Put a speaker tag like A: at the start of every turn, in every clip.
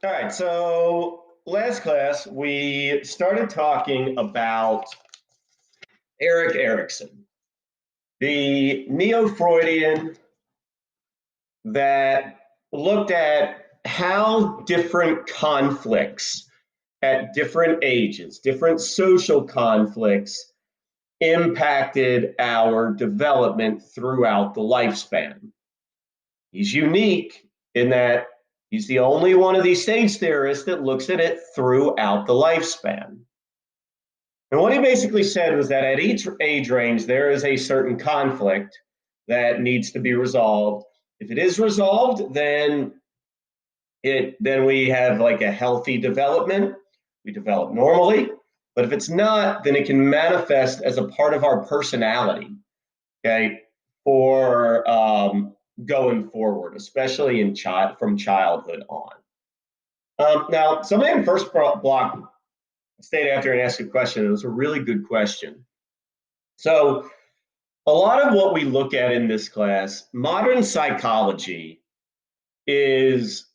A: All right, so last class we started talking about Erik Erikson, the neo-Freudian that looked at how different conflicts at different ages, different social conflicts impacted our development throughout the lifespan. He's unique in that he's the only one of these stage theorists that looks at it throughout the lifespan. And what he basically said was that at each age range, there is a certain conflict that needs to be resolved. If it is resolved, then we have like a healthy development. We develop normally. But if it's not, then it can manifest as a part of our personality, okay, for going forward, especially from childhood on. Now, somebody in the first block stayed after and asked a question. It was a really good question. So, a lot of what we look at in this class, modern psychology is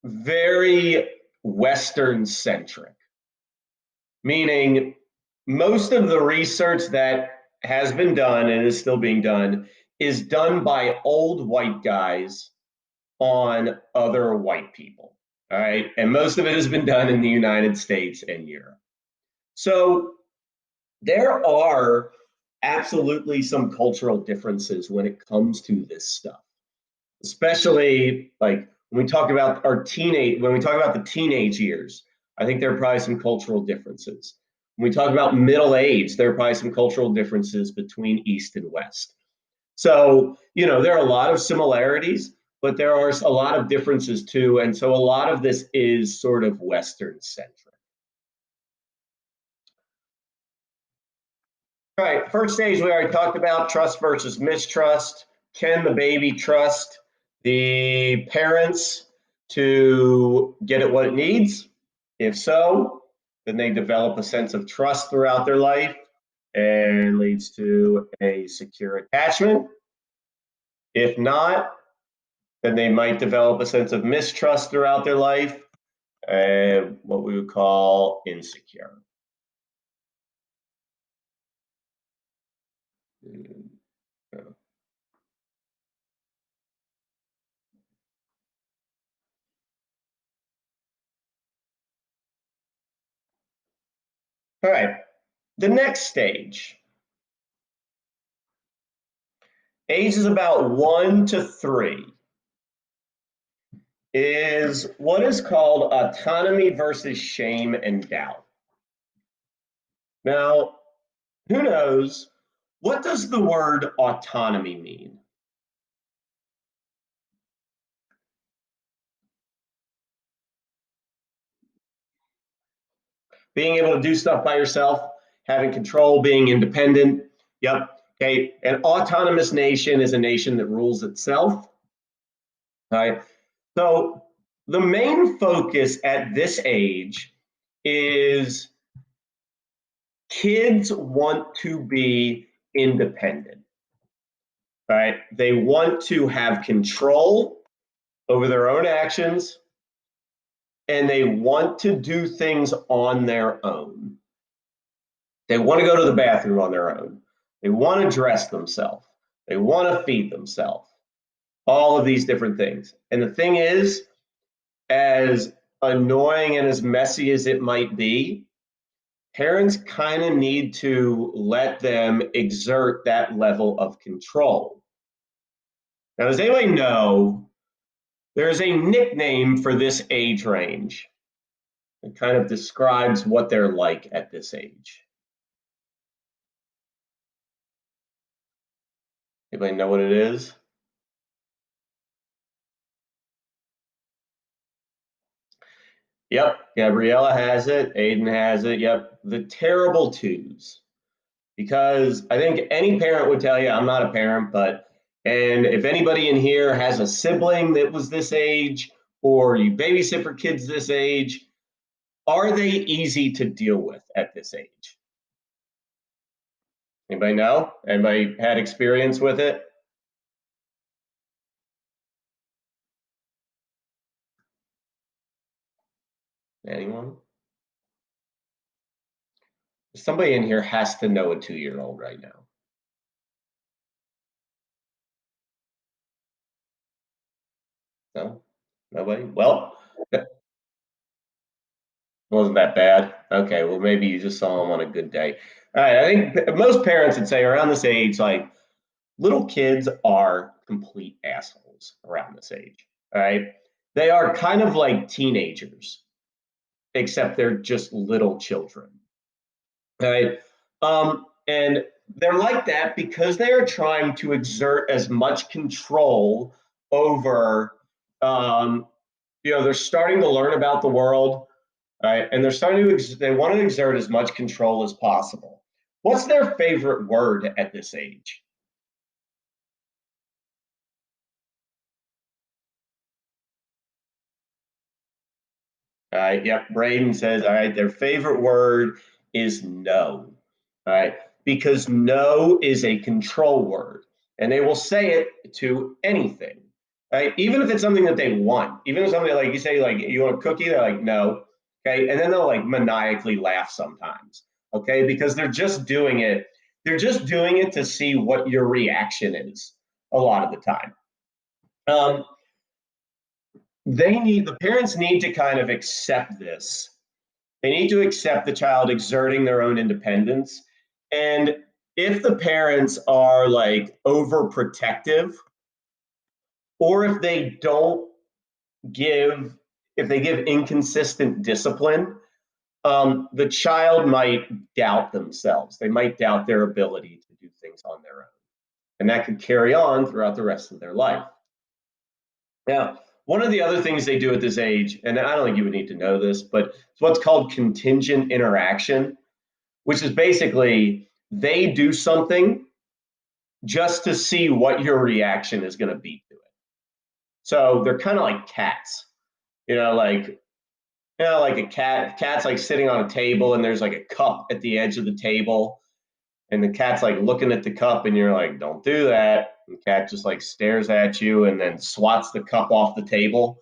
A: very Western centric, meaning most of the research that has been done and is still being done is done by old white guys on other white people. All right. And most of it has been done in the United States and Europe. So there are absolutely some cultural differences when it comes to this stuff, especially like when we talk about the teenage years. I think there are probably some cultural differences. When we talk about middle age, there are probably some cultural differences between East and West. So, there are a lot of similarities, but there are a lot of differences too. And so a lot of this is sort of Western centric. All right, first stage we already talked about trust versus mistrust. Can the baby trust the parents to get it what it needs? If so, then they develop a sense of trust throughout their life and leads to a secure attachment. If not, then they might develop a sense of mistrust throughout their life and what we would call insecure. All right, the next stage, ages about 1 to 3, is what is called autonomy versus shame and doubt. Now, who knows, what does the word autonomy mean? Being able to do stuff by yourself, having control, being independent. Yep. Okay. An autonomous nation is a nation that rules itself. All right. So the main focus at this age is kids want to be independent. Right? They want to have control over their own actions and they want to do things on their own. They want to go to the bathroom on their own. They want to dress themselves. They want to feed themselves. All of these different things. And the thing is, as annoying and as messy as it might be, parents kind of need to let them exert that level of control. Now, does anybody know there's a nickname for this age range that kind of describes what they're like at this age? Anybody know what it is? Yep, Gabriella has it. Aiden has it. Yep, the terrible twos. Because I think any parent would tell you, I'm not a parent, and if anybody in here has a sibling that was this age, or you babysit for kids this age, are they easy to deal with at this age? Anybody know? Anybody had experience with it? Anyone? Somebody in here has to know a 2-year-old right now. No? Nobody? Well, that wasn't that bad. Okay, well, maybe you just saw them on a good day. All right, I think most parents would say around this age, like little kids are complete assholes around this age. All right. They are kind of like teenagers, except they're just little children. All right. And they're like that because they are trying to exert as much control over, um, they're starting to learn about the world, right? And they're starting to, they want to exert as much control as possible. What's their favorite word at this age? All right. Yep. Braden says, all right, their favorite word is no. All right. Because no is a control word and they will say it to anything. Right. Even if it's something that they want, even if something like you say, like, you want a cookie, they're like, no. Okay. And then they'll like maniacally laugh sometimes. Okay. Because they're just doing it. They're just doing it to see what your reaction is a lot of the time. Um, the parents need to kind of accept this. They need to accept the child exerting their own independence. And if the parents are like overprotective, or if they don't give, if they give inconsistent discipline, the child might doubt themselves. They might doubt their ability to do things on their own. And that could carry on throughout the rest of their life. Now, one of the other things they do at this age, and I don't think you would need to know this, but it's what's called contingent interaction, which is basically they do something just to see what your reaction is going to be to it. So they're kind of like cats, you know, like like a cat's like sitting on a table and there's like a cup at the edge of the table and the cat's like looking at the cup and you're like, don't do that. And the cat just like stares at you and then swats the cup off the table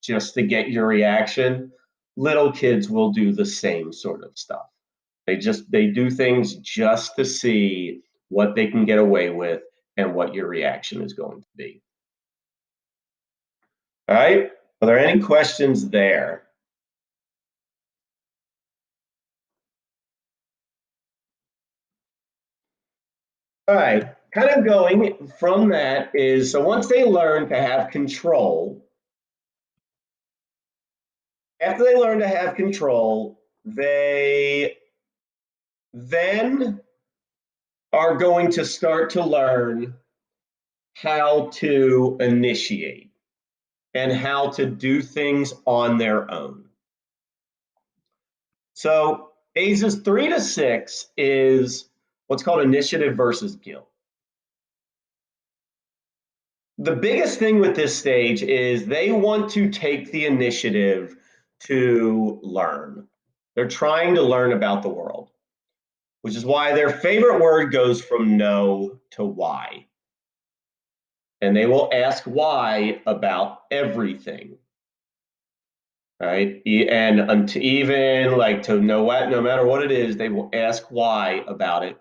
A: just to get your reaction. Little kids will do the same sort of stuff. They do things just to see what they can get away with and what your reaction is going to be. All right. Are there any questions there? All right. Kind of going from that is so once they learn to have control, after they learn to have control, they then are going to start to learn how to initiate and how to do things on their own. So ages 3 to 6 is what's called initiative versus guilt. The biggest thing with this stage is they want to take the initiative to learn. They're trying to learn about the world, which is why their favorite word goes from no to why. And they will ask why about everything. Right. And even like to know what, no matter what it is, they will ask why about it.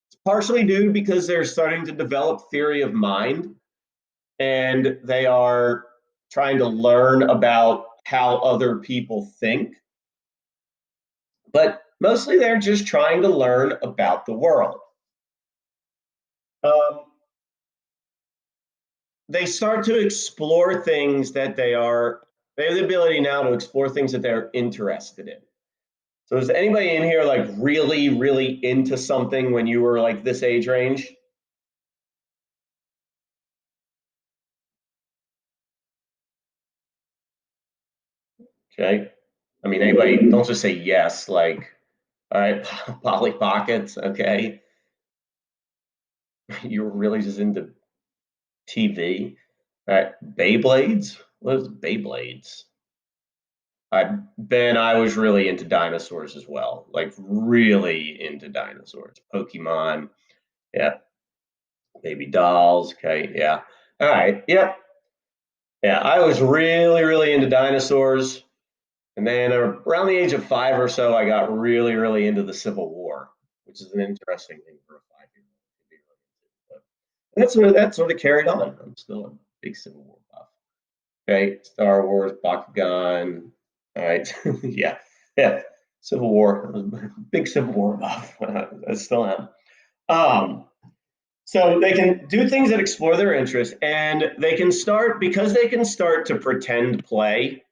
A: It's partially due because they're starting to develop theory of mind and they are trying to learn about how other people think. But mostly they're just trying to learn about the world. Um, they start to explore things that they have the ability now to explore things that they're interested in. So is anybody in here like really, really into something when you were like this age range? Okay. I mean, anybody, don't just say yes, like, all right, Polly Pockets, okay. You were really just into TV. All right, Beyblades? What is Beyblades? I was really into dinosaurs as well, like really into dinosaurs. Pokemon, yeah. Baby dolls, okay, yeah. All right, yep. Yeah, I was really, really into dinosaurs. And then around the age of 5 or so, I got really, really into the Civil War, which is an interesting thing for a 5-year-old. And that sort of carried on. I'm still a big Civil War buff. Okay, Star Wars, Bakugan. All right, yeah, yeah. Civil War, big Civil War buff. I still am. Um, so they can do things that explore their interest, and they can start because they can start to pretend play.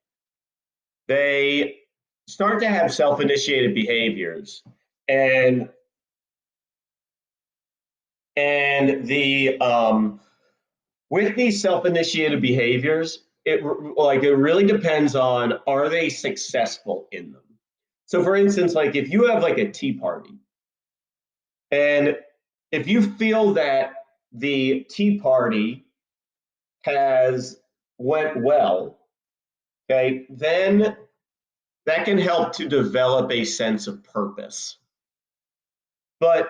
A: They start to have self-initiated behaviors, and the with these self-initiated behaviors, it really depends on, are they successful in them. So for instance, like if you have like a tea party, and if you feel that the tea party has went well, okay, then that can help to develop a sense of purpose. But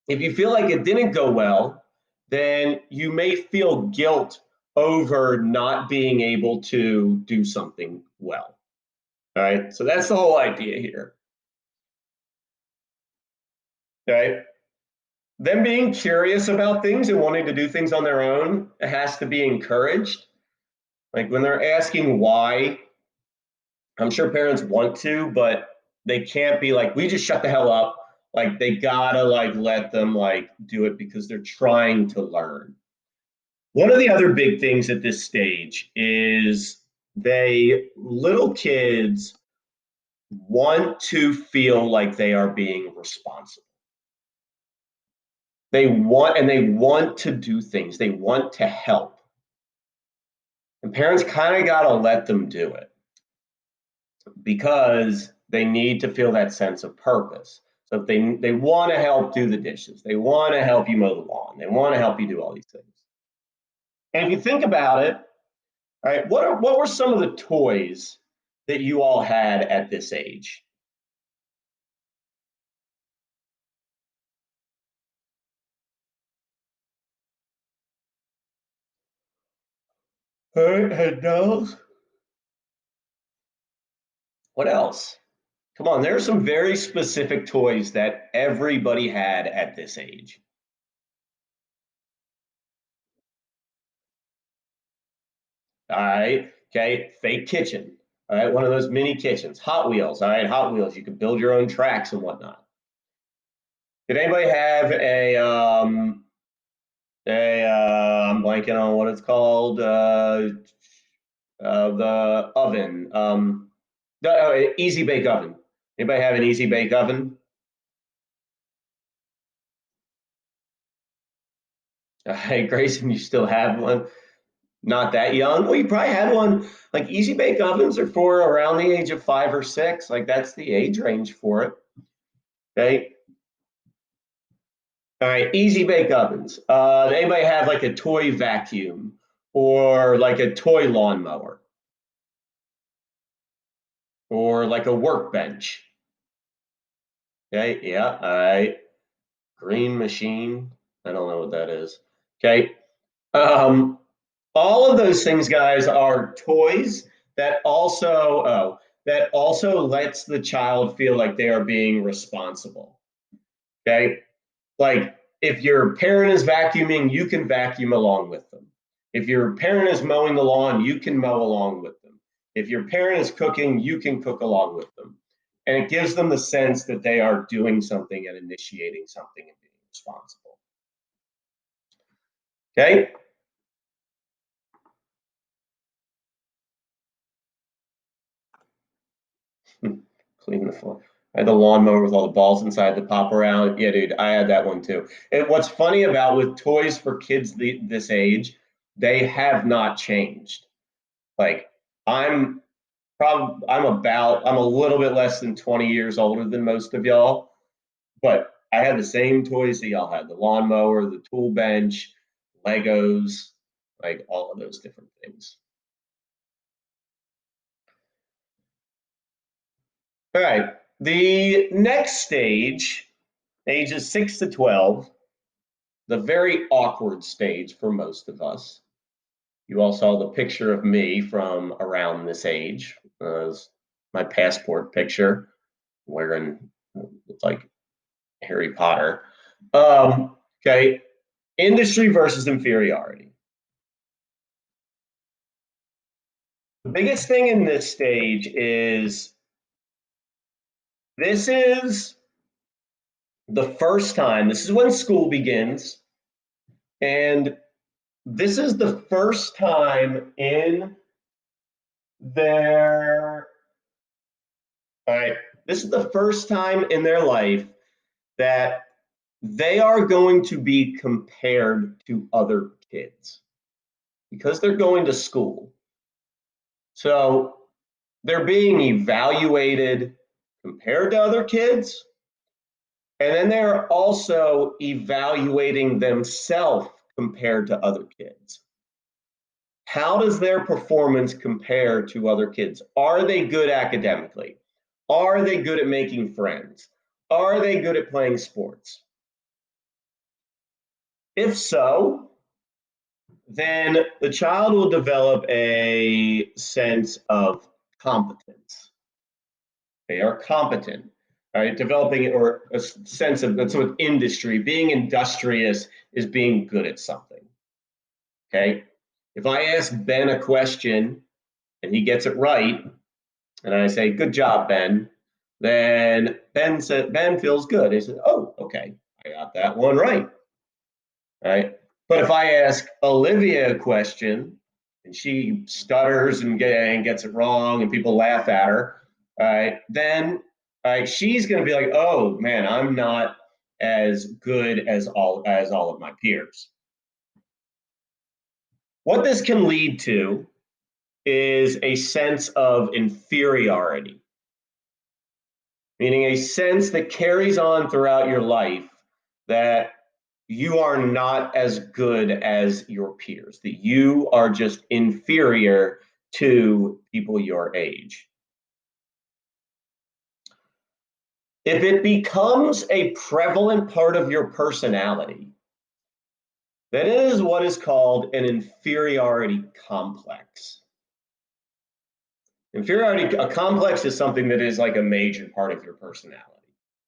A: if you feel like it didn't go well, then you may feel guilt over not being able to do something well. All right. So that's the whole idea here. Okay. Them being curious about things and wanting to do things on their own has to be encouraged. Like when they're asking why, I'm sure parents want to, but they can't be like, we just shut the hell up. Like they gotta like let them like do it because they're trying to learn. One of the other big things at this stage is little kids want to feel like they are being responsible. They want to do things. They want to help. And parents kind of got to let them do it because they need to feel that sense of purpose. So if they want to help do the dishes, they want to help you mow the lawn, they want to help you do all these things. And if you think about it, all right, what were some of the toys that you all had at this age? All right, had dolls. What else? Come on, there are some very specific toys that everybody had at this age. All right, okay, fake kitchen. All right, one of those mini kitchens. Hot Wheels. All right, Hot Wheels. You could build your own tracks and whatnot. Did anybody have I'm blanking on what it's called. The oven. Easy bake oven. Anybody have an easy bake oven? Hey, Grayson, you still have one? Not that young? Well, you probably had one. Like easy bake ovens are for around the age of 5 or 6. Like that's the age range for it. Okay. All right. Easy bake ovens. Anybody have like a toy vacuum or like a toy lawnmower or like a workbench? Okay. Yeah. All right. Green machine. I don't know what that is. Okay. Um, all of those things, guys, are toys that also lets the child feel like they are being responsible. Okay, like if your parent is vacuuming, you can vacuum along with them. If your parent is mowing the lawn, you can mow along with them. If your parent is cooking, you can cook along with them. And it gives them the sense that they are doing something and initiating something and being responsible. Okay. Clean the floor. I had the lawnmower with all the balls inside that pop around. Yeah, dude, I had that one too. And what's funny about with toys for kids this age, they have not changed. Like I'm I'm a little bit less than 20 years older than most of y'all, but I had the same toys that y'all had: the lawnmower, the tool bench, Legos, like all of those different things. All right. The next stage, ages 6 to 12, the very awkward stage for most of us. You all saw the picture of me from around this age. My passport picture, wearing it's like Harry Potter. Okay, industry versus inferiority. The biggest thing in this stage is this is the first time, this is when school begins, and this is the first time in their, all right, this is the first time in their life that they are going to be compared to other kids because they're going to school. So they're being evaluated compared to other kids, and then they're also evaluating themselves compared to other kids. How does their performance compare to other kids? Are they good academically? Are they good at making friends? Are they good at playing sports? If so, then the child will develop a sense of competence. They are competent, right? Developing or a sense of that's what industry, being industrious is being good at something. Okay. If I ask Ben a question and he gets it right, and I say, "Good job, Ben," then Ben feels good. He said, "Oh, okay, I got that one right." Right? But if I ask Olivia a question and she stutters and gets it wrong and people laugh at her, then she's going to be like, "Oh man, I'm not as good as all of my peers." What this can lead to is a sense of inferiority, meaning a sense that carries on throughout your life that you are not as good as your peers, that you are just inferior to people your age. If it becomes a prevalent part of your personality, then it is what is called an inferiority complex. A complex is something that is like a major part of your personality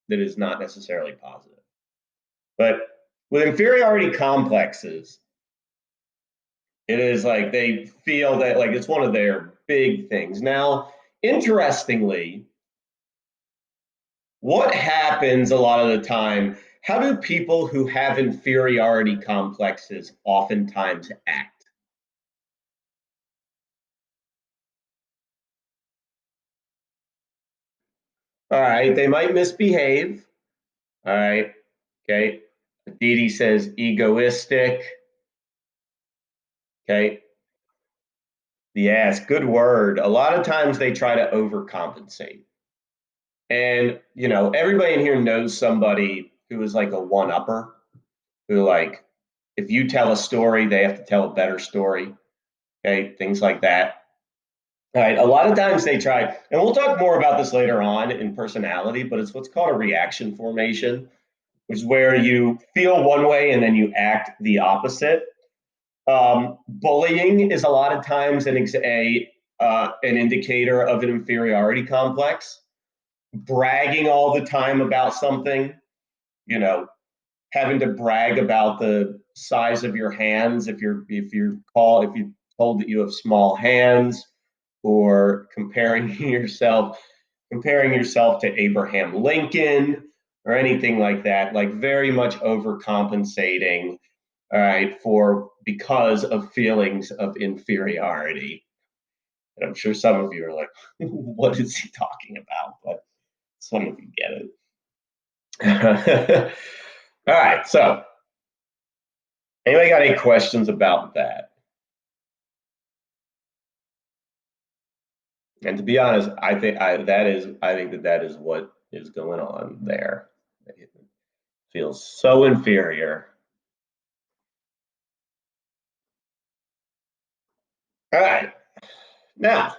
A: that is not necessarily positive. But with inferiority complexes, it is like they feel that like it's one of their big things. Now, interestingly, what happens a lot of the time, how do people who have inferiority complexes oftentimes act? All right, they might misbehave. All right, okay. Didi says egoistic. Okay, yes, good word. A lot of times they try to overcompensate. And, everybody in here knows somebody who is like a one upper, who, like, if you tell a story, they have to tell a better story. Okay, things like that. All right, a lot of times they try, and we'll talk more about this later on in personality, but it's what's called a reaction formation, which is where you feel one way and then you act the opposite. Bullying is a lot of times an indicator of an inferiority complex. Bragging all the time about something, you know, having to brag about the size of your hands if you told that you have small hands, or comparing yourself to Abraham Lincoln or anything like that, like very much overcompensating, all right, for because of feelings of inferiority. And I'm sure some of you are like, what is he talking about? But some of you get it. All right, so anybody got any questions about that? And to be honest, I think that is what is going on there. It feels so inferior. All right, now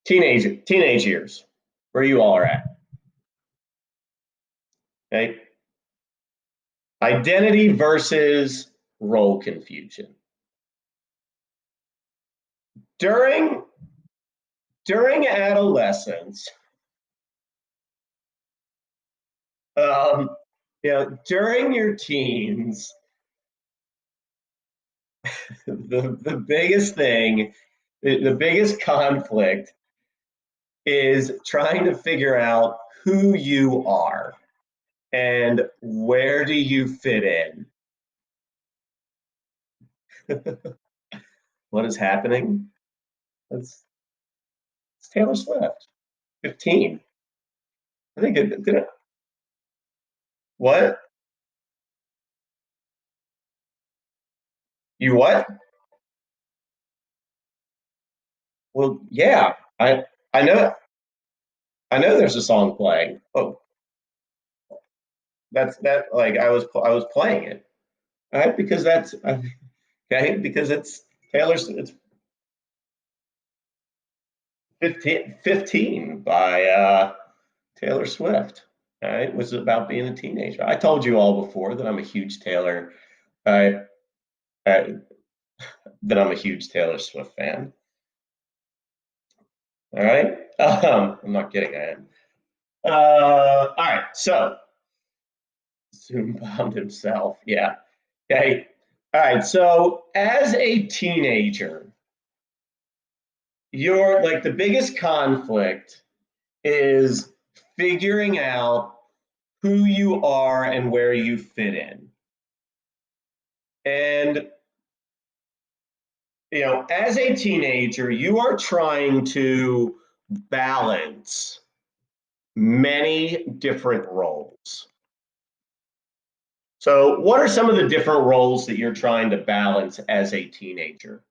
A: teenage years, where you all are at. Okay, identity versus role confusion. during during adolescence, um, during your teens, the biggest thing, the biggest conflict is trying to figure out who you are and where do you fit in. What is happening? It's, it's Taylor Swift, 15. I think what? You what? Well, yeah, I know I know there's a song playing. Oh, that's that like I was playing it. All right, because that's okay, because it's it's 15 by Taylor Swift. All right, was about being a teenager. I told you all before that I'm a huge uh, uh, Swift fan. All right, I'm not kidding. I am. All right, so Zoom bombed himself. Yeah. Okay. All right. So as a teenager, you're like the biggest conflict is figuring out who you are and where you fit in. And as a teenager, you are trying to balance many different roles. So, what are some of the different roles that you're trying to balance as a teenager?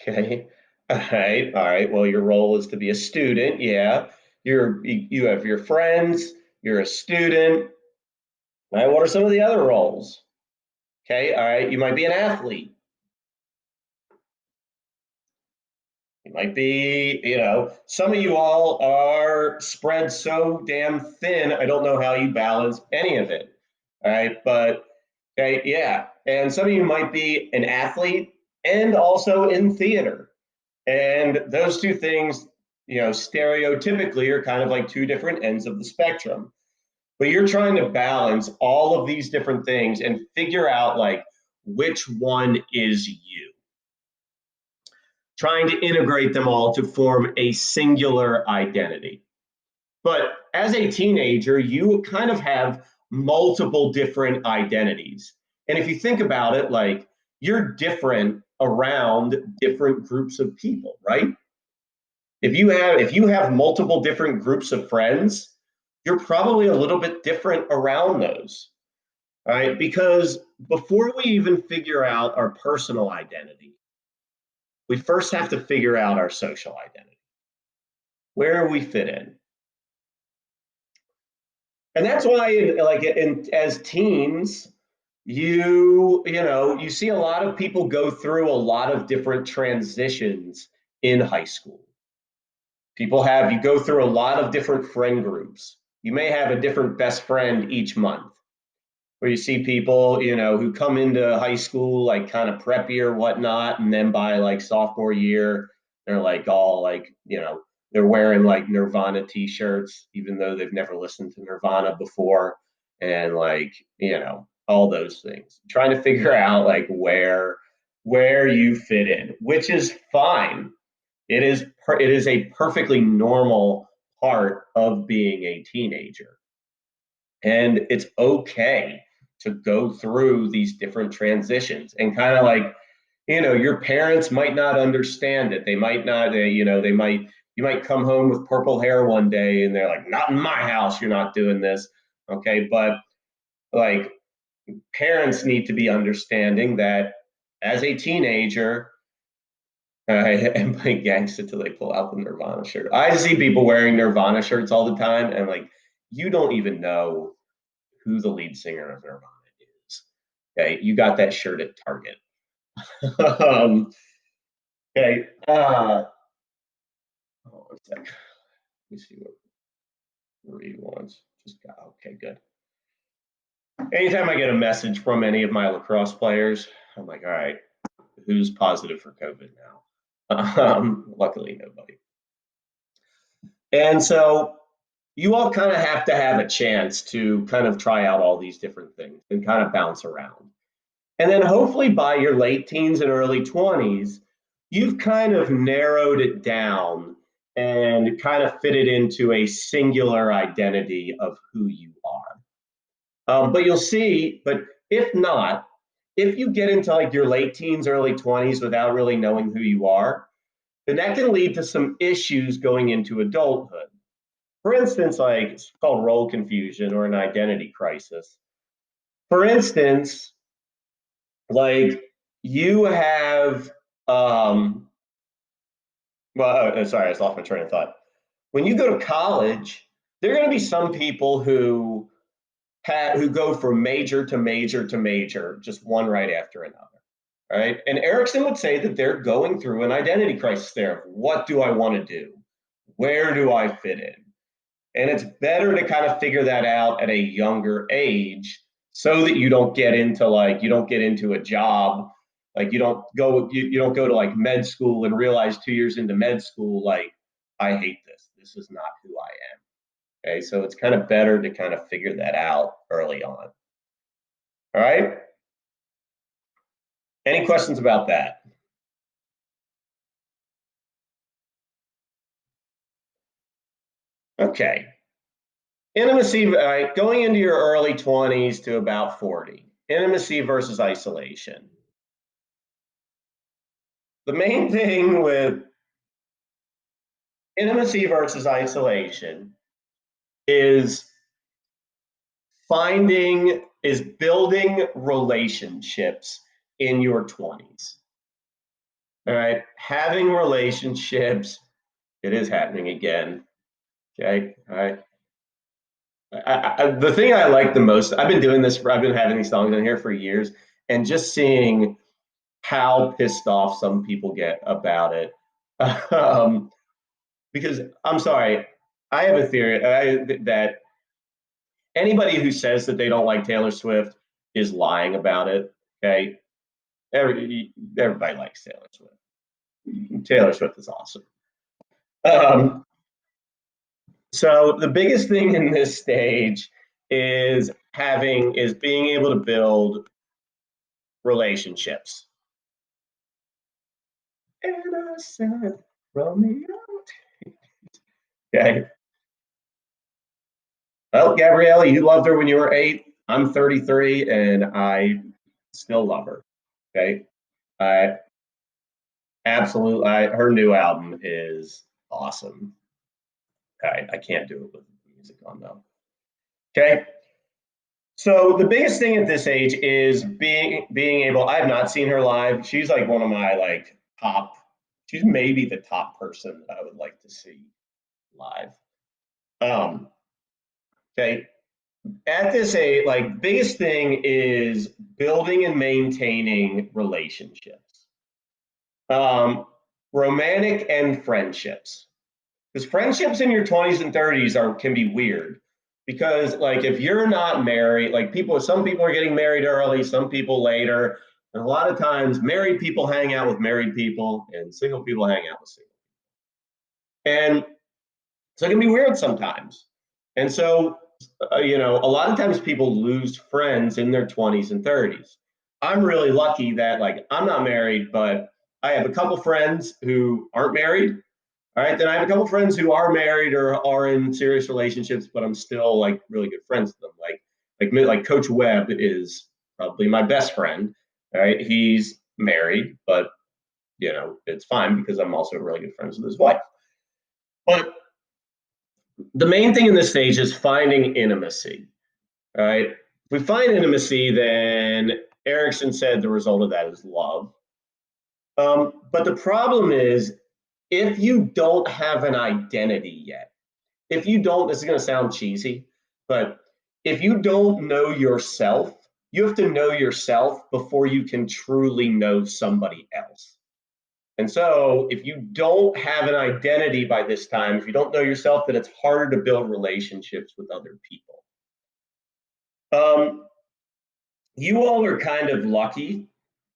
A: Okay. All right. All right. Well, your role is to be a student. Yeah. You have your friends. You're a student. All right. What are some of the other roles? Okay. All right. You might be an athlete. You might be, some of you all are spread so damn thin. I don't know how you balance any of it. All right. But okay. Yeah. And some of you might be an athlete and also in theater. And those two things, stereotypically are kind of like two different ends of the spectrum. But you're trying to balance all of these different things and figure out like which one is you. Trying to integrate them all to form a singular identity. But as a teenager, you kind of have multiple different identities. And if you think about it, like you're different around different groups of people, right? If you have multiple different groups of friends, you're probably a little bit different around those, right? Because before we even figure out our personal identity, we first have to figure out our social identity, where we fit in. And that's why as teens, you see a lot of people go through a lot of different transitions in high school. You go through a lot of different friend groups. You may have a different best friend each month, where you see people, who come into high school like kind of preppy or whatnot, and then by like sophomore year, they're like all like, they're wearing like Nirvana t-shirts, even though they've never listened to Nirvana before, and like, all those things. Trying to figure out like where you fit in, which is fine. It is a perfectly normal part of being a teenager. And it's okay to go through these different transitions and kind of like, your parents might not understand it. They might not, you might come home with purple hair one day and they're like, not in my house, you're not doing this. Okay. But like parents need to be understanding that as a teenager, and play gangsta till they pull out the Nirvana shirt. I see people wearing Nirvana shirts all the time, and like, you don't even know who the lead singer of Nirvana is. Okay, you got that shirt at Target. Okay, one sec. Let me see what Marie wants. Just got okay, good. Anytime I get a message from any of my lacrosse players, I'm like, all right, who's positive for COVID now? Luckily, nobody. And so you all kind of have to have a chance to kind of try out all these different things and kind of bounce around. And then hopefully by your late teens and early 20s, you've kind of narrowed it down and kind of fit it into a singular identity of who you are. But you'll see, but if not, if you get into like your late teens, early 20s without really knowing who you are, then that can lead to some issues going into adulthood. For instance, like it's called role confusion or an identity crisis. For instance, like you have, um, sorry, I lost my train of thought. When you go to college, there are going to be some people who go from major to major to major, just one right after another. Right. And Erikson would say that they're going through an identity crisis there. What do I want to do? Where do I fit in? And it's better to kind of figure that out at a younger age so that you don't get into a job. Like you don't go to like med school and realize 2 years into med school, like, I hate this. This is not who I am. Okay. So it's kind of better to kind of figure that out early on. All right. Any questions about that? Okay. Intimacy, going into your early 20s to about 40. Intimacy versus isolation. The main thing with intimacy versus isolation is building relationships in your 20s. All right. Having relationships, it is happening again. Okay. All right. The thing I like the most, I've been having these songs in here for years, and just seeing how pissed off some people get about it. um, because I'm sorry, I have a theory that anybody who says that they don't like Taylor Swift is lying about it. Okay, everybody likes Taylor Swift. Taylor Swift is awesome. Um, so the biggest thing in this stage is being able to build relationships. Innocent Romeo. Okay. Well, Gabrielle, you loved her when you were 8. I'm 33 and I still love her. Okay. I absolutely, her new album is awesome. I can't do it with music on though. Okay. So the biggest thing at this age is being able. I have not seen her live. She's like one of my like top. She's maybe the top person that I would like to see live. Um, okay. At this age, like biggest thing is building and maintaining relationships, um, romantic and friendships. Because friendships in your 20s and 30s can be weird. Because like if you're not married, like some people are getting married early, some people later, and a lot of times married people hang out with married people, and single people hang out with single. And so it can be weird sometimes. And so, a lot of times people lose friends in their 20s and 30s. I'm really lucky that, like, I'm not married, but I have a couple friends who aren't married. All right. Then I have a couple friends who are married or are in serious relationships, but I'm still like really good friends with them. Like Coach Webb is probably my best friend. All right. He's married, but, it's fine because I'm also really good friends with his wife. But the main thing in this stage is finding intimacy. All right. If we find intimacy, then Erikson said the result of that is love. But the problem is if you don't have an identity yet, if you don't, this is going to sound cheesy, but if you don't know yourself, you have to know yourself before you can truly know somebody else. And so, if you don't have an identity by this time, if you don't know yourself, then it's harder to build relationships with other people. You all are kind of lucky.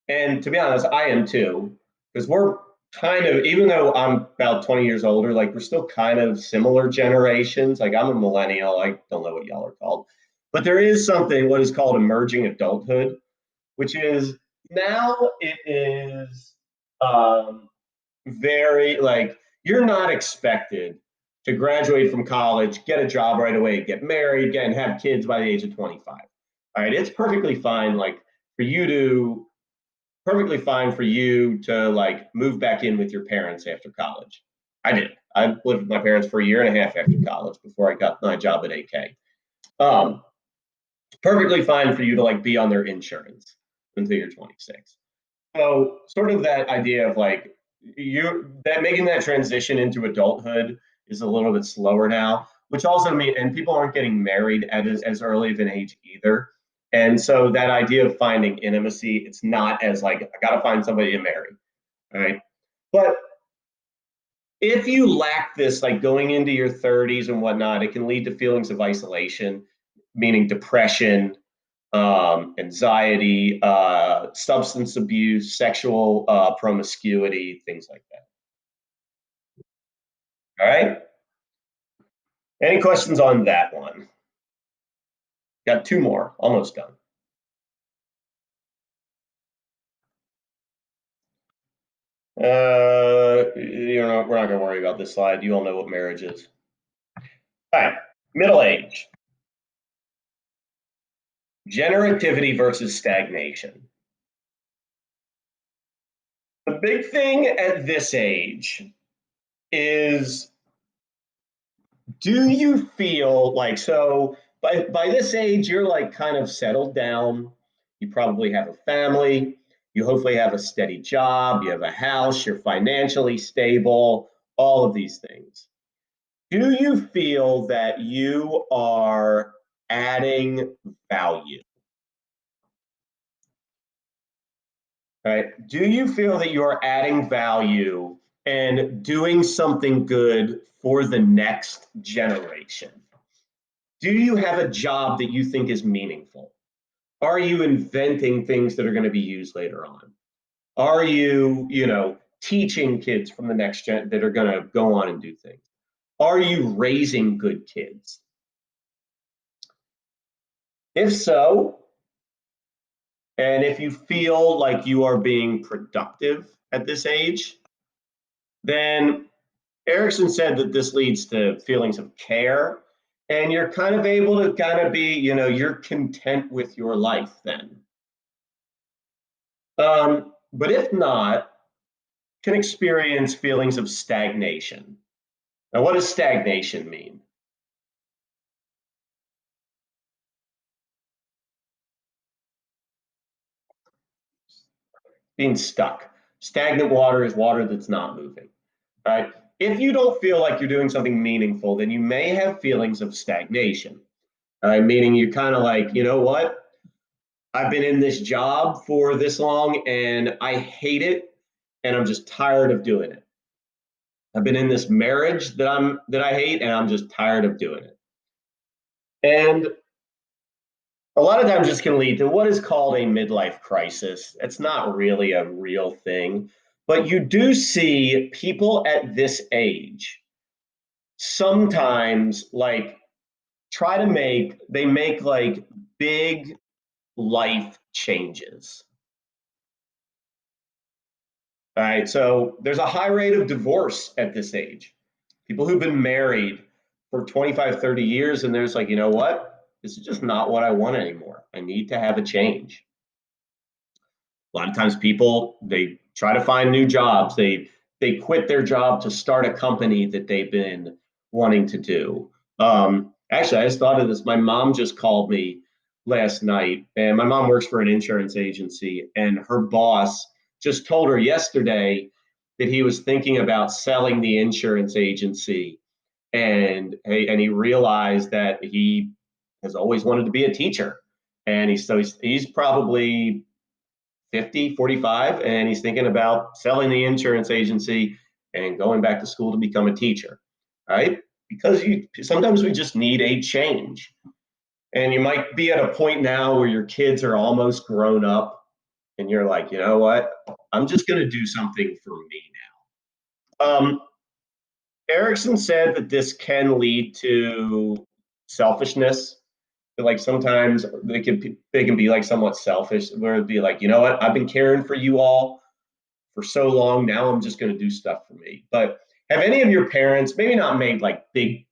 A: And to be honest, I am too, because we're kind of, even though I'm about 20 years older, like we're still kind of similar generations. Like I'm a millennial. I don't know what y'all are called. But there is something, what is called emerging adulthood, which is now it is very like you're not expected to graduate from college, get a job right away, get married, and have kids by the age of 25. All right, it's perfectly fine like for you to perfectly fine for you to like move back in with your parents after college. I did. I lived with my parents for a year and a half after college before I got my job at AK. Um, Perfectly fine for you to like be on their insurance until you're 26. So sort of that idea of like you that making that transition into adulthood is a little bit slower now, which also means and people aren't getting married at as early of an age either. And so that idea of finding intimacy, it's not as like I gotta find somebody to marry. All right. But if you lack this, like going into your 30s and whatnot, it can lead to feelings of isolation, meaning depression, anxiety, substance abuse, sexual promiscuity, things like that. All right. Any questions on that one? Got two more, almost done. We're not going to worry about this slide. You all know what marriage is. All right. Middle age, generativity versus stagnation. The big thing at this age is do you feel like so by this age you're like kind of settled down, you probably have a family, you hopefully have a steady job, you have a house, you're financially stable, all of these things. Do you feel that you are adding value? Right? Do you feel that you're adding value and doing something good for the next generation? Do you have a job that you think is meaningful? Are you inventing things that are going to be used later on? Are you, teaching kids from the next gen that are going to go on and do things? Are you raising good kids? If so, and if you feel like you are being productive at this age, then Erikson said that this leads to feelings of care, and you're kind of able to kind of be, you're content with your life then. But if not, can experience feelings of stagnation. Now, what does stagnation mean? Being stuck. Stagnant water is water that's not moving. Right? If you don't feel like you're doing something meaningful, then you may have feelings of stagnation. Meaning you kind of like, you know what? I've been in this job for this long and I hate it and I'm just tired of doing it. I've been in this marriage that I hate and I'm just tired of doing it. And a lot of times this can lead to what is called a midlife crisis. It's not really a real thing, but you do see people at this age sometimes like they make like big life changes. All right, so there's a high rate of divorce at this age. People who've been married for 25, 30 years, and there's like, you know what? This is just not what I want anymore. I need to have a change. A lot of times people they try to find new jobs. They quit their job to start a company that they've been wanting to do. Actually, I just thought of this. My mom just called me last night, and my mom works for an insurance agency, and her boss just told her yesterday that he was thinking about selling the insurance agency, and he realized that he has always wanted to be a teacher, and he's probably 50, 45, and he's thinking about selling the insurance agency and going back to school to become a teacher, right? Because sometimes we just need a change. And you might be at a point now where your kids are almost grown up and you're like, you know what? I'm just going to do something for me now. Erikson said that this can lead to selfishness. Like sometimes they can be like somewhat selfish, where it'd be like, you know what? I've been caring for you all for so long. Now I'm just going to do stuff for me. But have any of your parents maybe not made like big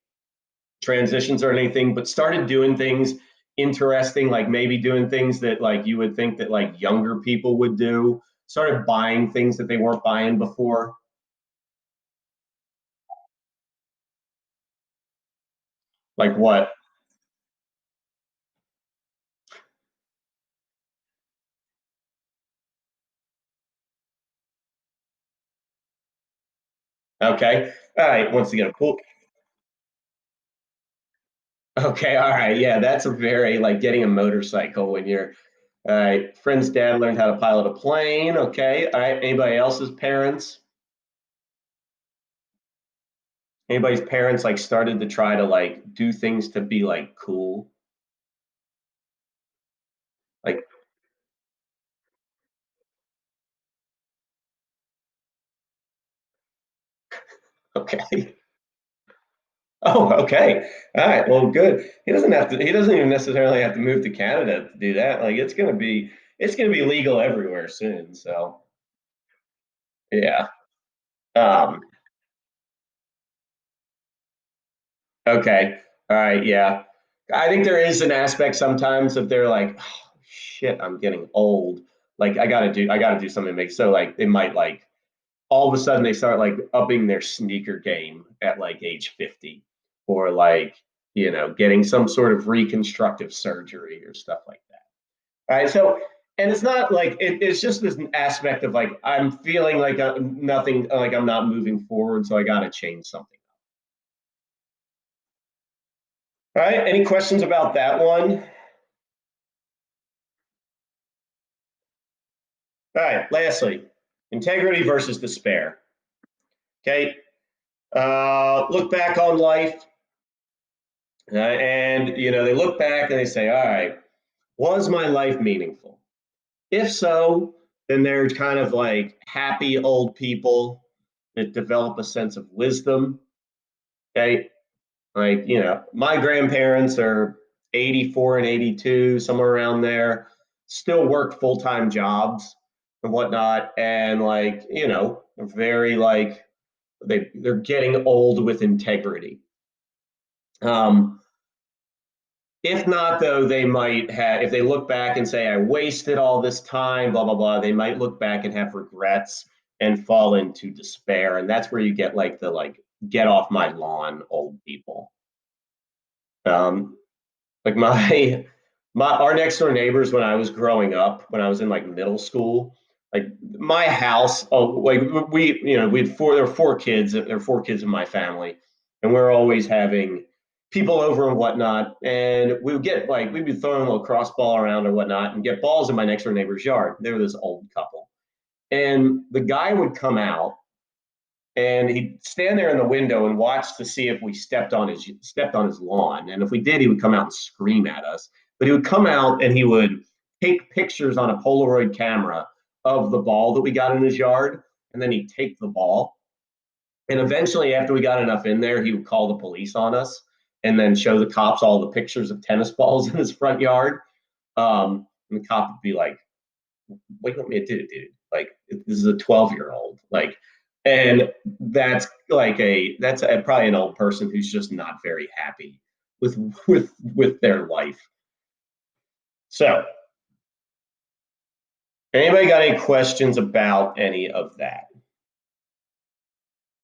A: transitions or anything, but started doing things interesting, like maybe doing things that like you would think that like younger people would do, started buying things that they weren't buying before? Like what? Okay. All right. Once again, cool. Okay. All right. Yeah. That's a very like getting a motorcycle when you're all right. Friend's dad learned how to pilot a plane. Okay. All right. Anybody else's parents? Anybody's parents like started to try to like do things to be like cool? Like, okay. Oh, okay. All right. Well, good. He doesn't have to. He doesn't even necessarily have to move to Canada to do that. Like, it's gonna be legal everywhere soon. So, yeah. Um. Okay. All right. Yeah. I think there is an aspect sometimes of they're like, oh, shit, I'm getting old. Like, I gotta do something to make. So, like, they might like all of a sudden they start like upping their sneaker game at like age 50, or like getting some sort of reconstructive surgery or stuff like that. All right. So, and it's not like it's just this aspect of like I'm feeling like nothing, like I'm not moving forward, so I got to change something. All right. Any questions about that one? All right. Lastly, integrity versus despair. Okay. Look back on life, and they look back and they say, all right, was my life meaningful? If so, then they're kind of like happy old people that develop a sense of wisdom. Okay. Like, my grandparents are 84 and 82, somewhere around there, still work full time jobs and whatnot. And like, very like they're getting old with integrity. Um, If not, though, they might have, if they look back and say, I wasted all this time, blah, blah, blah, they might look back and have regrets and fall into despair. And that's where you get like the like, get off my lawn, old people. Um, like my our next door neighbors when I was growing up, when I was in like middle school, like my house, oh, like we had four, there were four kids in my family, and we're always having people over and whatnot, and we would get like we'd be throwing a little cross ball around or whatnot, and get balls in my next door neighbor's yard. They were this old couple, and the guy would come out and he'd stand there in the window and watch to see if we stepped on his lawn. And if we did, he would come out and scream at us. But he would come out and he would take pictures on a Polaroid camera of the ball that we got in his yard, and then he'd take the ball. And eventually, after we got enough in there, he would call the police on us and then show the cops all the pictures of tennis balls in his front yard. And the cop would be like, what do you want me to do, dude? Like, this is a 12-year-old. Like, and probably an old person who's just not very happy with their life. So, anybody got any questions about any of that?